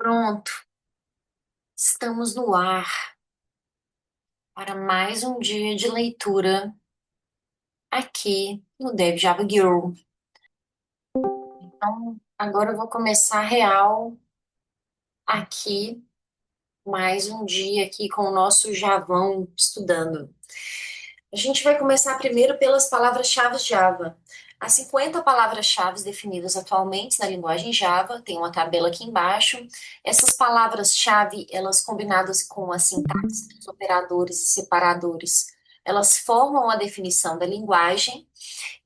Pronto, estamos no ar para mais um dia de leitura aqui no Dev Java Girl. Então, agora eu vou começar real aqui, mais um dia aqui com o nosso Javão estudando. A gente vai começar primeiro pelas palavras-chave Java. Há 50 palavras-chave definidas atualmente na linguagem Java, tem uma tabela aqui embaixo. Essas palavras-chave, elas combinadas com a sintaxe dos operadores e separadores, elas formam a definição da linguagem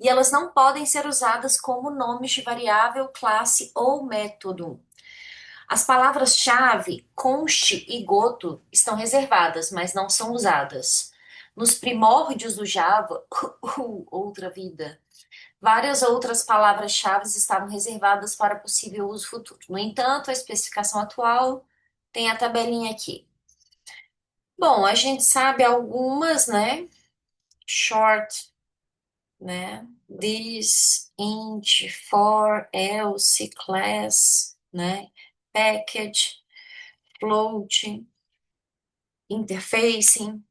e elas não podem ser usadas como nomes de variável, classe ou método. As palavras-chave const e goto estão reservadas, mas não são usadas. Nos primórdios do Java, outra vida, várias outras palavras-chave estavam reservadas para possível uso futuro. No entanto, a especificação atual tem a tabelinha aqui. Bom, a gente sabe algumas, né? Short, né? This, int, for, else, class, né? Package, float, interfacing,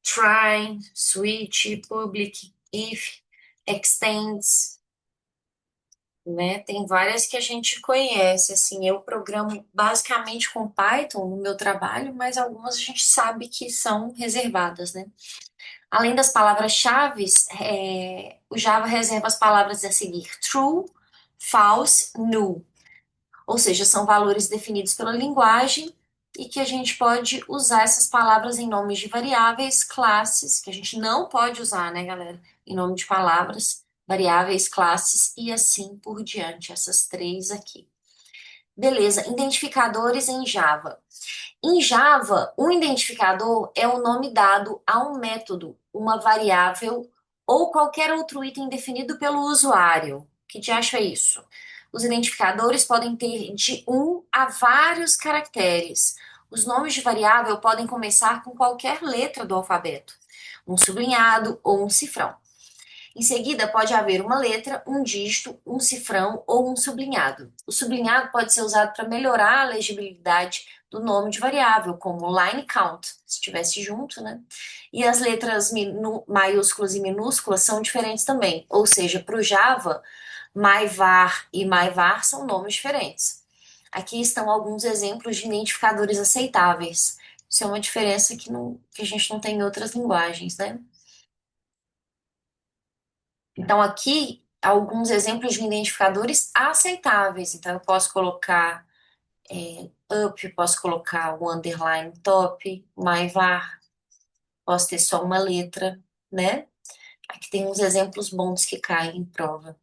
try, switch, public, if, extends, né? Tem várias que a gente conhece, assim, eu programo basicamente com Python no meu trabalho, mas algumas a gente sabe que são reservadas, né? Além das palavras-chave, o Java reserva as palavras a seguir true, false, null. Ou seja, são valores definidos pela linguagem e que a gente pode usar essas palavras em nomes de variáveis, classes, que a gente não pode usar, né, galera? Em nome de palavras, variáveis, classes e assim por diante, essas três aqui. Beleza, identificadores em Java. Em Java, um identificador é o nome dado a um método, uma variável ou qualquer outro item definido pelo usuário. Que te acha isso? Os identificadores podem ter de um a vários caracteres. Os nomes de variável podem começar com qualquer letra do alfabeto, um sublinhado ou um cifrão. Em seguida, pode haver uma letra, um dígito, um cifrão ou um sublinhado. O sublinhado pode ser usado para melhorar a legibilidade do nome de variável, como line count, se estivesse junto, né? E as letras maiúsculas e minúsculas são diferentes também. Ou seja, para o Java, myvar e myvar são nomes diferentes. Aqui estão alguns exemplos de identificadores aceitáveis. Isso é uma diferença que a gente não tem em outras linguagens, né? Então, aqui, alguns exemplos de identificadores aceitáveis. Então, eu posso colocar up, posso colocar o underline top, myvar, posso ter só uma letra, né? Aqui tem uns exemplos bons que caem em prova.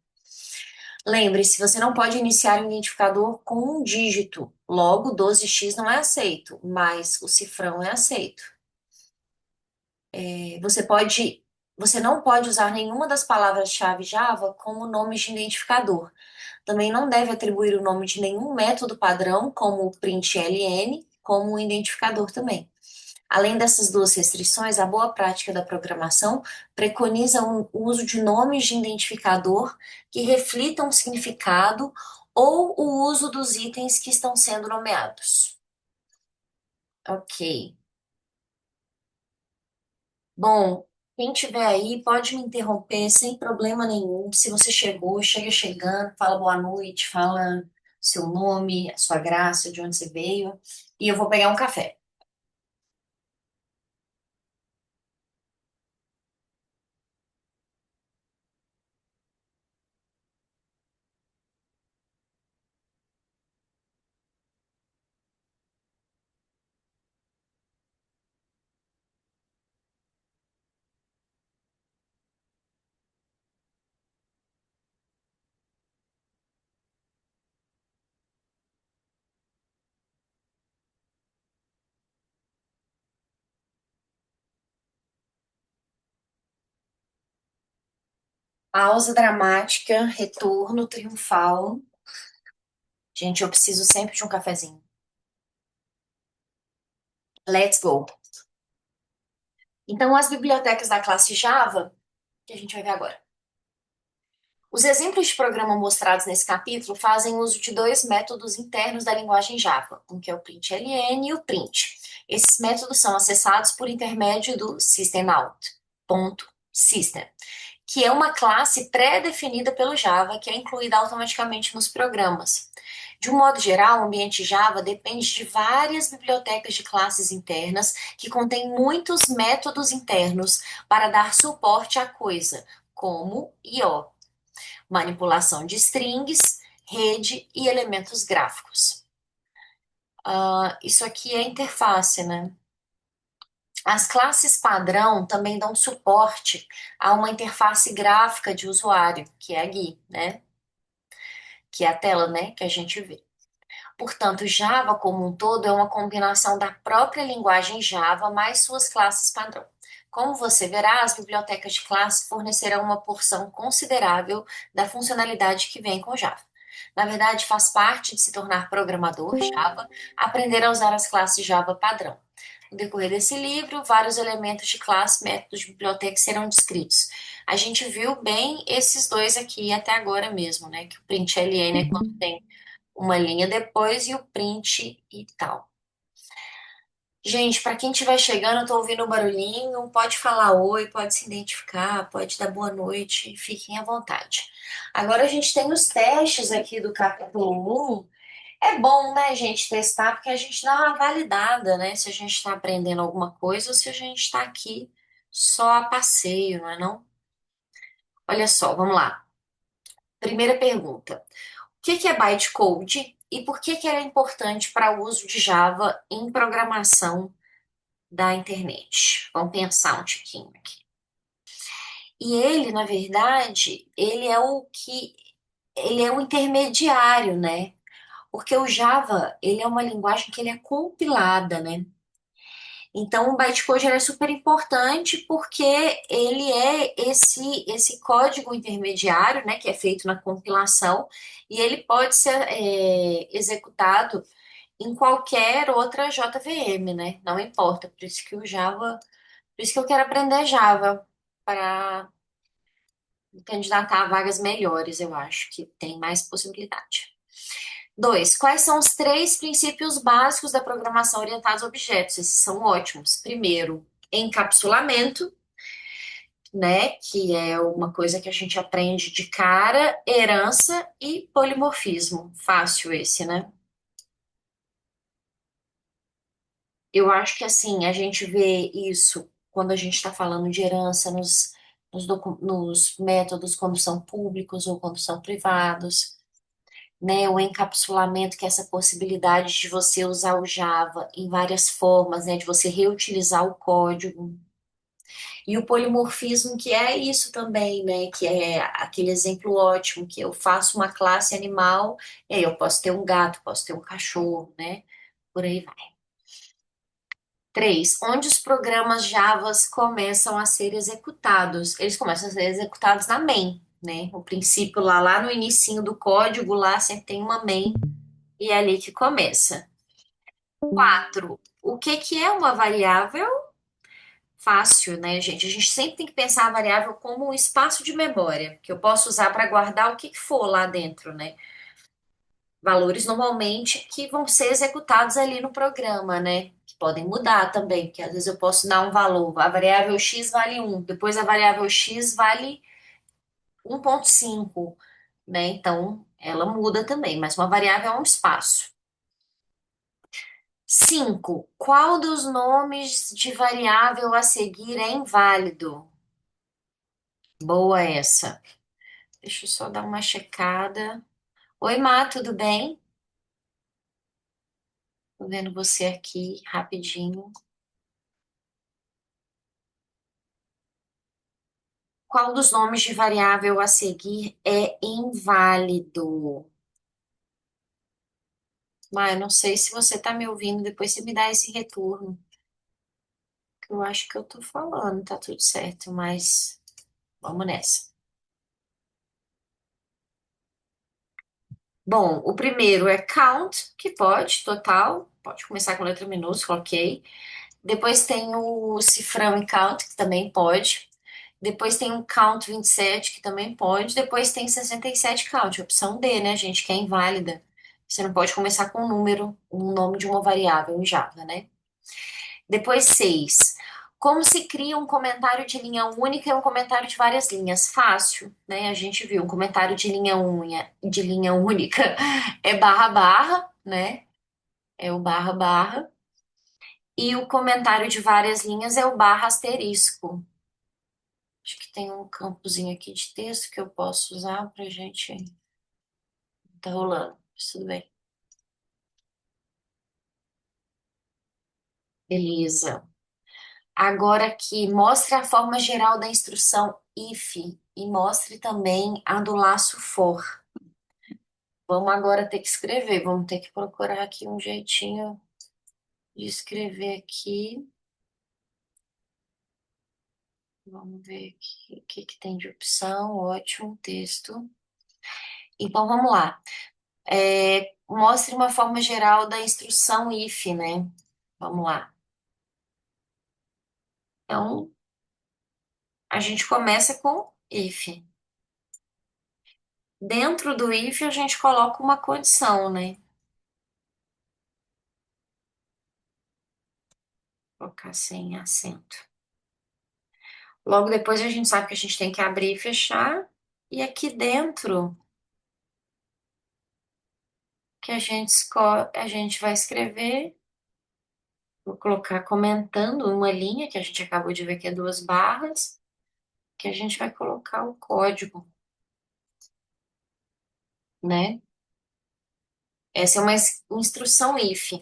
Lembre-se, você não pode iniciar o identificador com um dígito. Logo, 12x não é aceito, mas o cifrão é aceito. Você não pode usar nenhuma das palavras-chave Java como nome de identificador. Também não deve atribuir o nome de nenhum método padrão, como o println, como um identificador também. Além dessas duas restrições, a boa prática da programação preconiza o uso de nomes de identificador que reflitam o significado ou o uso dos itens que estão sendo nomeados. Ok. Bom, quem tiver aí pode me interromper sem problema nenhum. Se você chegou, chega chegando, fala boa noite, fala seu nome, a sua graça, de onde você veio, e eu vou pegar um café. Pausa dramática, retorno triunfal. Gente, eu preciso sempre de um cafezinho. Let's go. Então, as bibliotecas da classe Java, que a gente vai ver agora. Os exemplos de programa mostrados nesse capítulo fazem uso de dois métodos internos da linguagem Java, um que é o println e o print. Esses métodos são acessados por intermédio do systemout.system, que é uma classe pré-definida pelo Java que é incluída automaticamente nos programas. De um modo geral, o ambiente Java depende de várias bibliotecas de classes internas que contêm muitos métodos internos para dar suporte à coisa, como IO, manipulação de strings, rede e elementos gráficos. Isso aqui é interface, né? As classes padrão também dão suporte a uma interface gráfica de usuário, que é a GUI, né? Que é a tela, né, que a gente vê. Portanto, Java como um todo é uma combinação da própria linguagem Java mais suas classes padrão. Como você verá, as bibliotecas de classe fornecerão uma porção considerável da funcionalidade que vem com Java. Na verdade, faz parte de se tornar programador Java aprender a usar as classes Java padrão. No decorrer desse livro, vários elementos de classe, métodos de biblioteca serão descritos. A gente viu bem esses dois aqui até agora mesmo, né? Que o println é quando tem uma linha depois e o print e tal. Gente, para quem estiver chegando, eu tô ouvindo um barulhinho, pode falar oi, pode se identificar, pode dar boa noite, fiquem à vontade. Agora a gente tem os testes aqui do capítulo 1. É bom, né, gente, testar, porque a gente dá uma validada, né, se a gente está aprendendo alguma coisa ou se a gente está aqui só a passeio, não é não? Olha só, vamos lá. Primeira pergunta. O que é bytecode e por que ele é importante para o uso de Java em programação da internet? Vamos pensar um tiquinho aqui. E ele, na verdade, ele é o intermediário, né? Porque o Java, ele é uma linguagem que ele é compilada, né? Então, o bytecode ele é super importante porque ele é esse código intermediário, né, que é feito na compilação, e ele pode ser executado em qualquer outra JVM, né? Não importa. Por isso que o Java, por isso que eu quero aprender Java para me candidatar a vagas melhores, eu acho que tem mais possibilidade. 2. Quais são os três princípios básicos da programação orientada a objetos? Esses são ótimos. Primeiro, encapsulamento, né? Que é uma coisa que a gente aprende de cara, herança e polimorfismo. Fácil esse, né? Eu acho que assim, a gente vê isso quando a gente está falando de herança nos métodos quando são públicos ou quando são privados, né? O encapsulamento, que é essa possibilidade de você usar o Java em várias formas, né? De você reutilizar o código. E o polimorfismo, que é isso também, né? Que é aquele exemplo ótimo, que eu faço uma classe animal, e aí eu posso ter um gato, posso ter um cachorro, né? Por aí vai. 3. Onde os programas Java começam a ser executados? Eles começam a ser executados na main, né? O princípio lá no inicinho do código, lá sempre tem uma main e é ali que começa. 4. O que é uma variável? Fácil, né, gente? A gente sempre tem que pensar a variável como um espaço de memória, que eu posso usar para guardar o que for lá dentro, né? Valores normalmente que vão ser executados ali no programa, né? Que podem mudar também, porque às vezes eu posso dar um valor, a variável x vale 1, depois a variável x vale 1,5, né? Então, ela muda também, mas uma variável é um espaço. 5. Qual dos nomes de variável a seguir é inválido? Boa essa. Deixa eu só dar uma checada. Oi, Má, tudo bem? Tô vendo você aqui rapidinho. Qual dos nomes de variável a seguir é inválido? Má, eu não sei se você tá me ouvindo, depois você me dá esse retorno. Que eu acho que eu tô falando, tá tudo certo, mas vamos nessa. Bom, o primeiro é count, que pode, total, pode começar com letra minúscula, ok. Depois tem o cifrão e count, que também pode. Depois tem um count 27 que também pode. Depois tem 67 count, opção D, né, gente, que é inválida. Você não pode começar com um número, um nome de uma variável em Java, né? Depois 6. Como se cria um comentário de linha única e um comentário de várias linhas? Fácil, né? A gente viu, um comentário de linha única é barra barra, né? É o barra barra. E o comentário de várias linhas é o barra asterisco. Acho que tem um campozinho aqui de texto que eu posso usar pra gente. Tá rolando, mas tudo bem. Beleza. Agora aqui, mostre a forma geral da instrução if e mostre também a do laço for. Vamos agora ter que escrever, vamos ter que procurar aqui um jeitinho de escrever aqui. Vamos ver aqui o que que tem de opção. Ótimo, texto. Então vamos lá. Mostre uma forma geral da instrução if, né? Vamos lá. Então, a gente começa com if. Dentro do if, a gente coloca uma condição, né? Vou colocar sem acento. Logo depois, a gente sabe que a gente tem que abrir e fechar. E aqui dentro, que a gente vai escrever, vou colocar comentando uma linha, que a gente acabou de ver que é duas barras, que a gente vai colocar o código, né? Essa é uma instrução if.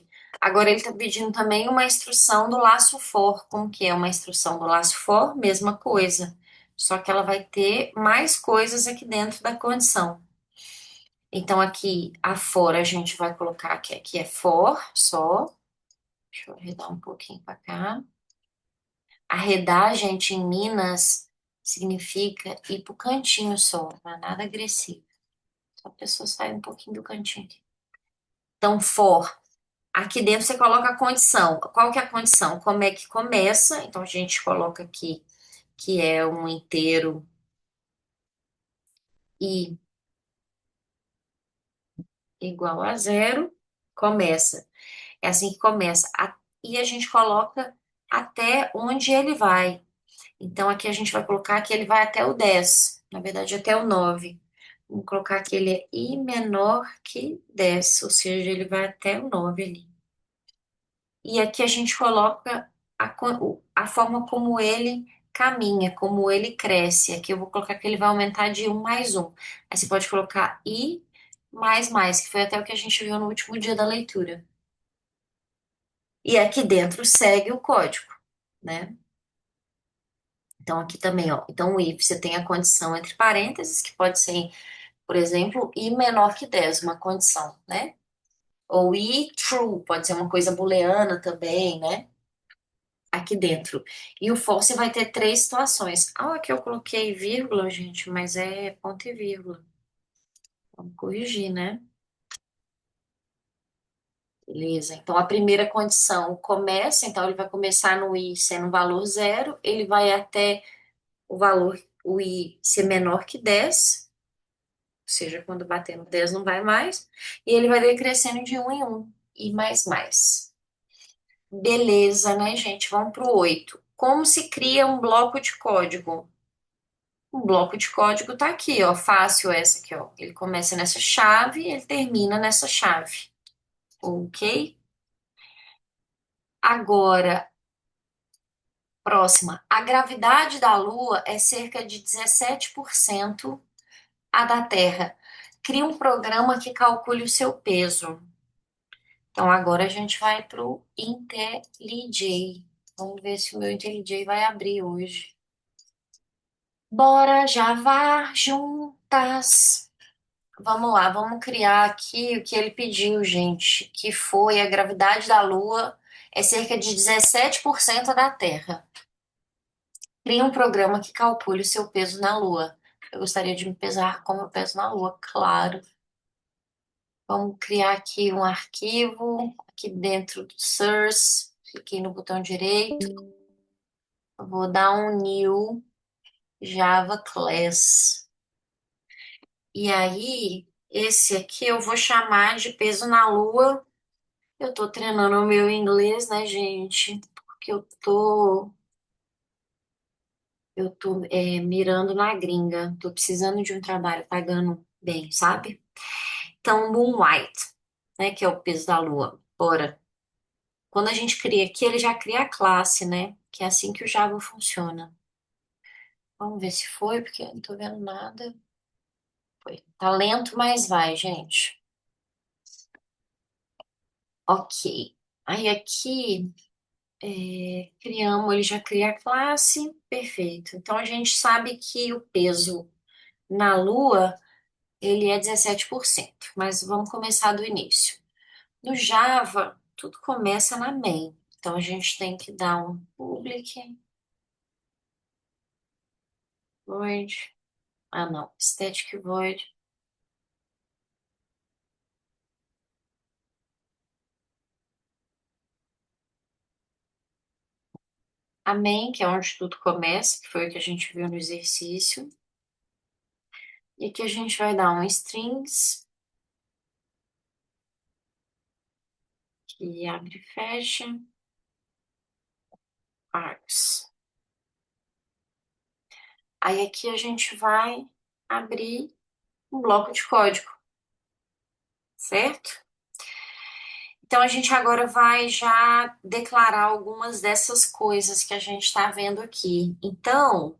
Agora ele está pedindo também uma instrução do laço for. Como que é uma instrução do laço for? Mesma coisa. Só que ela vai ter mais coisas aqui dentro da condição. Então aqui a for a gente vai colocar que aqui é for só. Deixa eu arredar um pouquinho para cá. Arredar, gente, em Minas significa ir pro cantinho só, não é nada agressivo. Só a pessoa sai um pouquinho do cantinho aqui. Então, for. Aqui dentro você coloca a condição. Qual que é a condição? Como é que começa? Então a gente coloca aqui que é um inteiro i igual a zero. Começa. É assim que começa. E a gente coloca até onde ele vai. Então aqui a gente vai colocar que ele vai até o 10. Na verdade, até o 9. Vamos colocar que ele é i menor que 10, ou seja, ele vai até o 9 ali. E aqui a gente coloca a forma como ele caminha, como ele cresce. Aqui eu vou colocar que ele vai aumentar de um mais um. Aí você pode colocar i mais, que foi até o que a gente viu no último dia da leitura. E aqui dentro segue o código, né? Então aqui também, ó. Então o if você tem a condição entre parênteses, que pode ser, por exemplo, i menor que 10, uma condição, né? Ou i true, pode ser uma coisa booleana também, né? Aqui dentro. E o for você vai ter três situações. Ah, aqui eu coloquei vírgula, gente, mas é ponto e vírgula. Vamos corrigir, né? Beleza. Então a primeira condição começa, então ele vai começar no i sendo um valor zero, ele vai até o i ser menor que 10, ou seja, quando bater no 10 não vai mais, e ele vai decrescendo de um em um, e mais mais. Beleza, né, gente? Vamos para o 8. Como se cria um bloco de código? Um bloco de código tá aqui, ó, fácil essa aqui, ó. Ele começa nessa chave, ele termina nessa chave, ok? Agora, próxima. A gravidade da Lua é cerca de 17% a da Terra. Cria um programa que calcule o seu peso. Então, agora a gente vai para o IntelliJ. Vamos ver se o meu IntelliJ vai abrir hoje. Bora Java juntas. Vamos lá, vamos criar aqui o que ele pediu, gente, que foi a gravidade da Lua é cerca de 17% da Terra. Cria um programa que calcule o seu peso na Lua. Eu gostaria de me pesar como eu peso na Lua, claro. Vamos criar aqui um arquivo, aqui dentro do source. Cliquei no botão direito. Eu vou dar um new. Java Class. E aí, esse aqui eu vou chamar de peso na lua. Eu tô treinando o meu inglês, né, gente? Porque eu tô mirando na gringa. Tô precisando de um trabalho pagando bem, sabe? Então, Moon White, né, que é o peso da lua. Bora. Quando a gente cria aqui, ele já cria a classe, né? Que é assim que o Java funciona. Vamos ver se foi, porque eu não tô vendo nada. Foi. Tá lento, mas vai, gente. Ok. Aí aqui, criamos, ele já cria a classe. Perfeito. Então a gente sabe que o peso na Lua, ele é 17%. Mas vamos começar do início. No Java, tudo começa na main. Então a gente tem que dar um public void. Ah, não. Static void. A main, que é onde tudo começa, que foi o que a gente viu no exercício. E aqui a gente vai dar um strings, que abre e fecha, args. Aí aqui a gente vai abrir um bloco de código, certo? Então a gente agora vai já declarar algumas dessas coisas que a gente está vendo aqui. Então,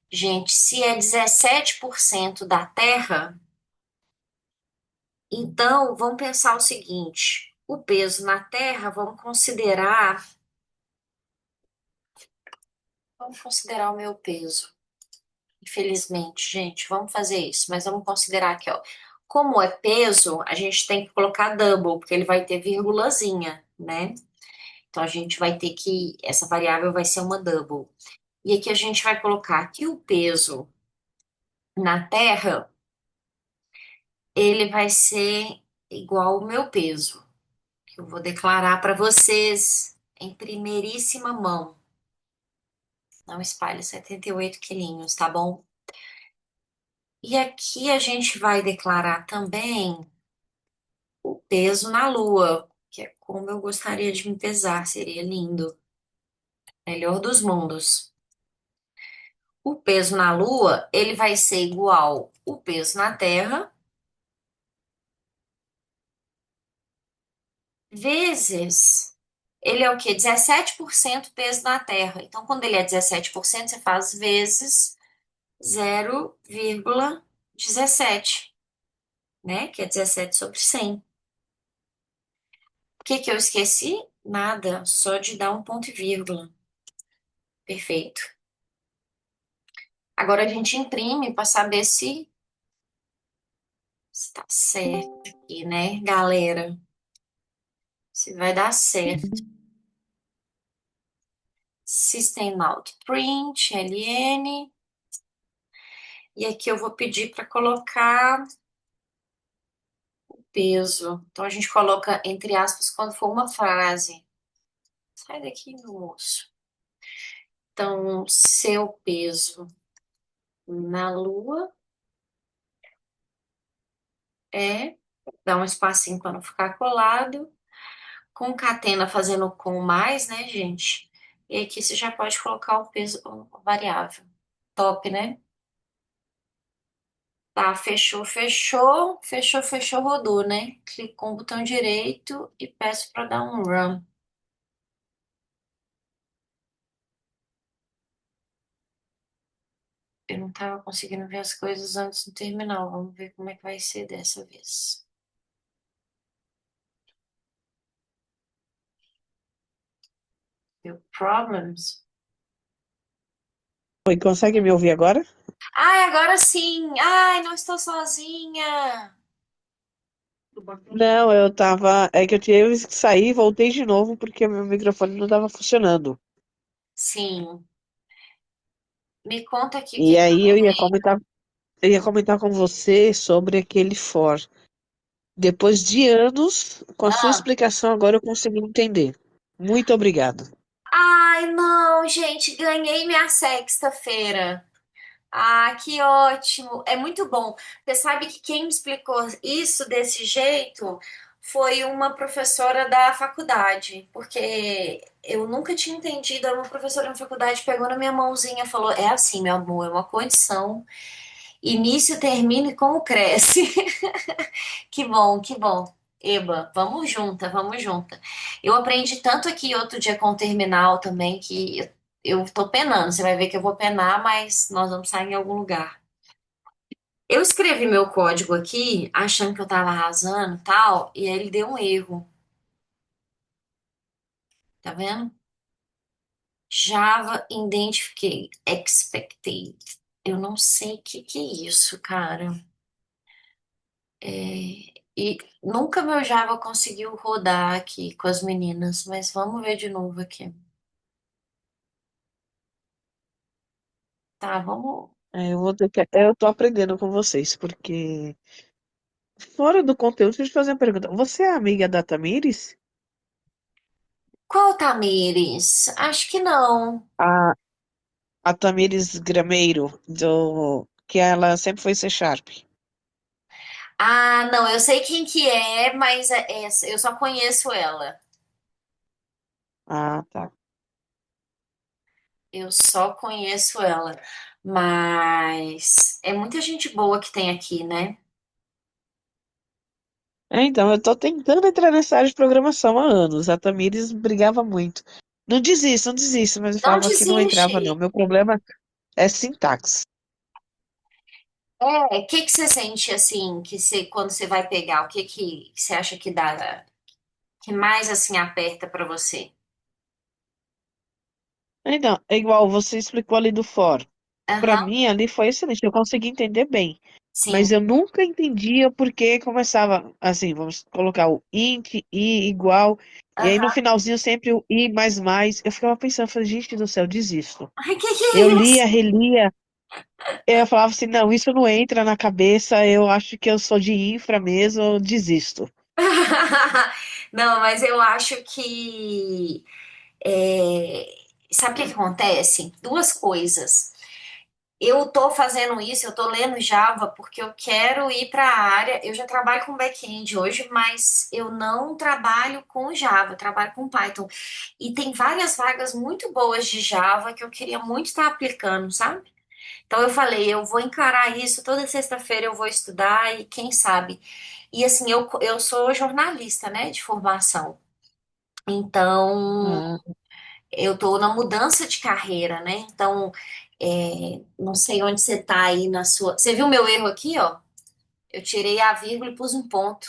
gente, se é 17% da Terra, então vamos pensar o seguinte: o peso na Terra, vamos considerar o meu peso. Infelizmente, gente, vamos fazer isso, mas vamos considerar aqui, ó. Como é peso, a gente tem que colocar double, porque ele vai ter vírgulazinha, né? Então a gente vai ter que, essa variável vai ser uma double. E aqui a gente vai colocar que o peso na Terra, ele vai ser igual ao meu peso, que eu vou declarar para vocês em primeiríssima mão. Não espalhe 78 quilinhos, tá bom? E aqui a gente vai declarar também o peso na Lua, que é como eu gostaria de me pesar, seria lindo. Melhor dos mundos. O peso na Lua, ele vai ser igual o peso na Terra, vezes, ele é o quê? 17% peso na Terra. Então, quando ele é 17%, você faz vezes 0,17, né? Que é 17 sobre 100. O que que eu esqueci? Nada, só de dar um ponto e vírgula. Perfeito. Agora a gente imprime para saber se tá certo aqui, né, galera? Se vai dar certo. System out print, ln. E aqui eu vou pedir para colocar peso. Então a gente coloca entre aspas quando for uma frase. Sai daqui, meu moço. Então, seu peso na Lua é. Dá um espacinho para não ficar colado. Concatena fazendo com mais, né, gente? E aqui você já pode colocar o peso o variável. Top, né? Tá, fechou, fechou, fechou, fechou, rodou, né? Clico com o botão direito e peço para dar um run. Eu não tava conseguindo ver as coisas antes do terminal. Vamos ver como é que vai ser dessa vez. Deu problems? Oi, consegue me ouvir agora? Ai, agora sim! Ai, não estou sozinha! Não, eu tava. É que eu tive que sair e voltei de novo porque meu microfone não estava funcionando. Sim. Me conta aqui o E que que eu aí errei. eu ia comentar com você sobre aquele for. Depois de anos, com a sua Ah, explicação, agora eu consegui entender. Muito obrigada. Ai, não, gente, ganhei minha sexta-feira. Ah, que ótimo! É muito bom. Você sabe que quem me explicou isso desse jeito foi uma professora da faculdade, porque eu nunca tinha entendido. Era uma professora na faculdade pegou na minha mãozinha e falou: É assim, meu amor, é uma condição. Início, termina e como cresce. Que bom, que bom. Eba, vamos junta, vamos junta. Eu aprendi tanto aqui outro dia com o terminal também que eu tô penando. Você vai ver que eu vou penar, mas nós vamos sair em algum lugar. Eu escrevi meu código aqui, achando que eu tava arrasando e tal, e aí ele deu um erro. Tá vendo? Java Identified Expected. Eu não sei o que que é isso, cara. E nunca meu Java conseguiu rodar aqui com as meninas, mas vamos ver de novo aqui. Tá, vamos. Eu vou ter que. Eu tô aprendendo com vocês, porque fora do conteúdo, deixa eu te fazer uma pergunta. Você é amiga da Tamires? Qual Tamires? Acho que não. A, a Tamires Grameiro, que ela sempre foi C Sharp. Ah, não, eu sei quem que é, mas eu só conheço ela. Ah, tá. Eu só conheço ela. Mas é muita gente boa que tem aqui, né? Então, eu tô tentando entrar nessa área de programação há anos. A Tamires brigava muito. Não desista, não desista, mas eu Não falava que não entrava, não. desiste. Meu problema é sintaxe. O que que você sente assim, que você, quando você vai pegar, o que que você acha que dá, que mais assim aperta pra você? Então, é igual você explicou ali do for. Para Aham, mim, ali foi excelente. Eu consegui entender bem. Mas sim. eu nunca entendia por que começava assim, vamos colocar o int, i igual, e aí no Aham. finalzinho sempre o i mais mais. Eu ficava pensando, falei, gente do céu, desisto. Ai, que Eu é isso? lia, relia, eu falava assim, não, isso não entra na cabeça, eu acho que eu sou de infra mesmo, eu desisto. Não, mas eu acho que sabe o que que acontece? Duas coisas. Eu tô fazendo isso, eu tô lendo Java porque eu quero ir para a área. Eu já trabalho com back-end hoje, mas eu não trabalho com Java, eu trabalho com Python. E tem várias vagas muito boas de Java que eu queria muito estar aplicando, sabe? Então eu falei, eu vou encarar isso, toda sexta-feira eu vou estudar e quem sabe. E assim, eu sou jornalista, né, de formação. Então, Ah, eu tô na mudança de carreira, né? Então, não sei onde você tá aí na sua. Você viu meu erro aqui, ó? Eu tirei a vírgula e pus um ponto.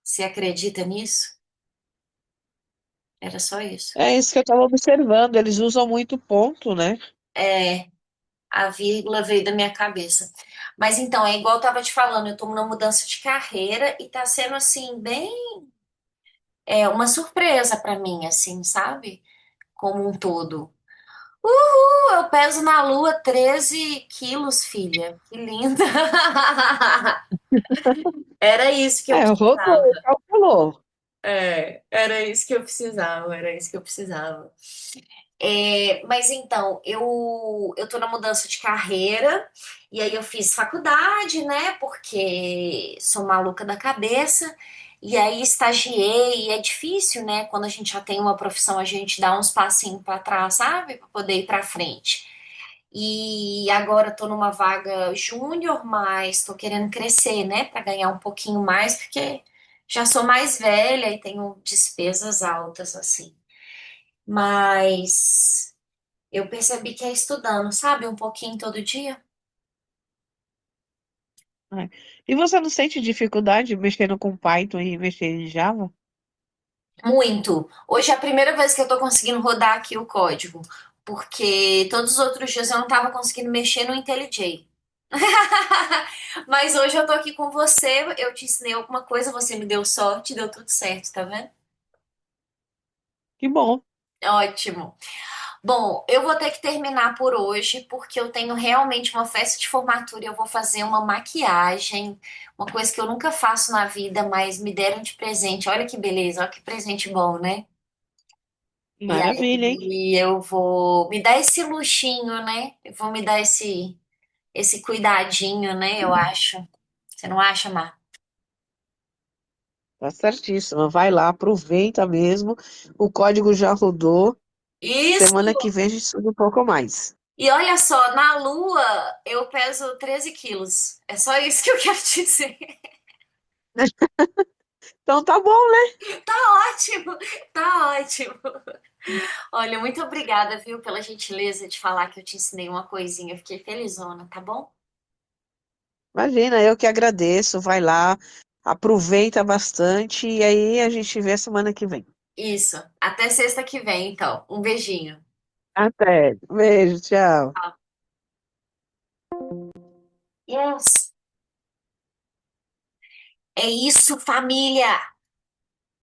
Você acredita nisso? Era só isso. é isso que eu estava observando, eles usam muito ponto, né? É, a vírgula veio da minha cabeça. Mas então, é igual eu tava te falando, eu tô numa mudança de carreira e tá sendo assim, bem, uma surpresa pra mim, assim, sabe? Como um todo. Eu peso na lua 13 quilos, filha. Que linda. Era isso que eu Rodou, precisava. calculou. Era isso que eu precisava, era isso que eu precisava. Mas então, eu tô na mudança de carreira, e aí eu fiz faculdade, né? Porque sou maluca da cabeça, e aí estagiei, e é difícil, né? Quando a gente já tem uma profissão, a gente dá uns passinhos para trás, sabe? Para poder ir para frente. E agora estou numa vaga júnior, mas estou querendo crescer, né, para ganhar um pouquinho mais, porque já sou mais velha e tenho despesas altas assim. Mas eu percebi que é estudando, sabe, um pouquinho todo dia. É. E você não sente dificuldade mexendo com Python e mexer em Java? Muito. Hoje é a primeira vez que eu estou conseguindo rodar aqui o código, porque todos os outros dias eu não estava conseguindo mexer no IntelliJ. Mas hoje eu tô aqui com você, eu te ensinei alguma coisa, você me deu sorte, deu tudo certo, tá vendo? Que bom. Ótimo. Bom, eu vou ter que terminar por hoje, porque eu tenho realmente uma festa de formatura e eu vou fazer uma maquiagem, uma coisa que eu nunca faço na vida, mas me deram de presente. Olha que beleza, olha que presente bom, né? E Maravilha, hein? aí eu vou me dar esse luxinho, né? Eu vou me dar esse cuidadinho, né? Eu acho. Você não acha, Mar? Tá certíssima. Vai lá, aproveita mesmo. O código já rodou. Isso! Semana que vem a gente estuda um pouco mais. E olha só, na Lua eu peso 13 quilos. É só isso que eu quero te dizer. Então tá bom, né? Tá ótimo, tá ótimo. Olha, muito obrigada, viu, pela gentileza de falar que eu te ensinei uma coisinha. Eu fiquei felizona, tá bom? Imagina, eu que agradeço. Vai lá, aproveita bastante e aí a gente vê semana que vem. Isso. Até sexta que vem, então. Um beijinho. Até. Beijo, tchau. Yes. É isso, família!